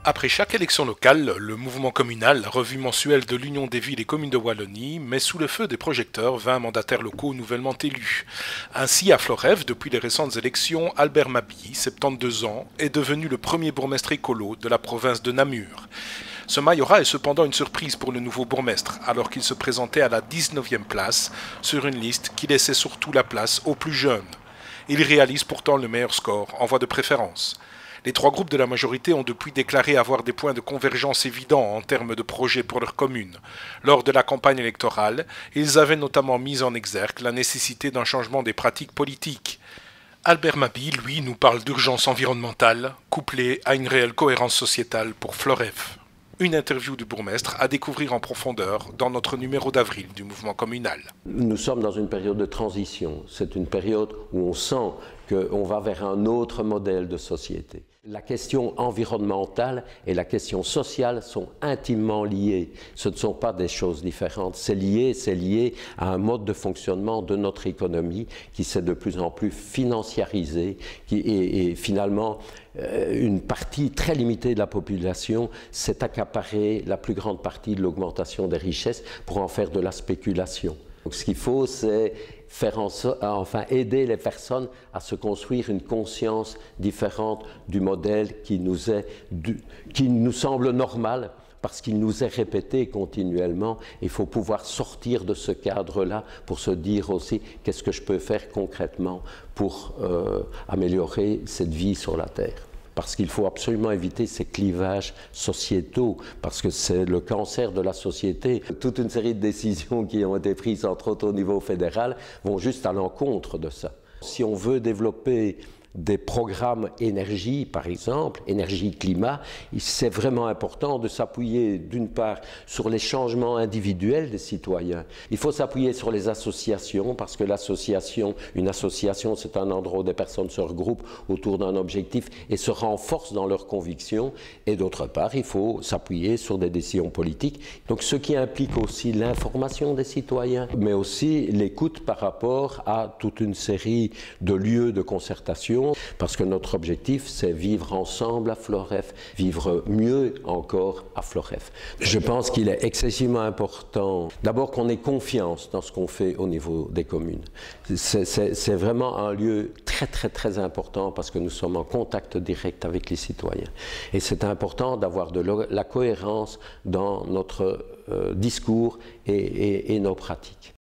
Après chaque élection locale, le mouvement communal, la revue mensuelle de l'Union des villes et communes de Wallonie, met sous le feu des projecteurs 20 mandataires locaux nouvellement élus. Ainsi, à Florève, depuis les récentes élections, Albert Mabille, 72 ans, est devenu le premier bourgmestre écolo de la province de Namur. Ce majorat est cependant une surprise pour le nouveau bourgmestre, alors qu'il se présentait à la 19e place sur une liste qui laissait surtout la place aux plus jeunes. Il réalise pourtant le meilleur score en voie de préférence. Les trois groupes de la majorité ont depuis déclaré avoir des points de convergence évidents en termes de projets pour leur commune. Lors de la campagne électorale, ils avaient notamment mis en exergue la nécessité d'un changement des pratiques politiques. Albert Mabille, lui, nous parle d'urgence environnementale, couplée à une réelle cohérence sociétale pour Florève. Une interview du bourgmestre à découvrir en profondeur dans notre numéro d'avril du mouvement communal. Nous sommes dans une période de transition. C'est une période où on sent qu'on va vers un autre modèle de société. La question environnementale et la question sociale sont intimement liées. Ce ne sont pas des choses différentes. C'est lié à un mode de fonctionnement de notre économie qui s'est de plus en plus financiarisé et finalement une partie très limitée de la population s'est accaparée la plus grande partie de l'augmentation des richesses pour en faire de la spéculation. Donc ce qu'il faut, c'est aider les personnes à se construire une conscience différente du modèle qui nous semble normal, parce qu'il nous est répété continuellement. Il faut pouvoir sortir de ce cadre-là pour se dire aussi qu'est-ce que je peux faire concrètement pour améliorer cette vie sur la Terre. Parce qu'il faut absolument éviter ces clivages sociétaux, parce que c'est le cancer de la société. Toute une série de décisions qui ont été prises, entre autres au niveau fédéral, vont juste à l'encontre de ça. Si on veut développer des programmes énergie, par exemple, énergie-climat, c'est vraiment important de s'appuyer d'une part sur les changements individuels des citoyens. Il faut s'appuyer sur les associations, parce que une association, c'est un endroit où des personnes se regroupent autour d'un objectif et se renforcent dans leurs convictions. Et d'autre part, il faut s'appuyer sur des décisions politiques. Donc ce qui implique aussi l'information des citoyens, mais aussi l'écoute par rapport à toute une série de lieux de concertation. Parce que notre objectif, c'est vivre ensemble à Florève, vivre mieux encore à Florève. Je pense qu'il est excessivement important, d'abord qu'on ait confiance dans ce qu'on fait au niveau des communes. C'est vraiment un lieu très important parce que nous sommes en contact direct avec les citoyens. Et c'est important d'avoir de la cohérence dans notre discours et nos pratiques.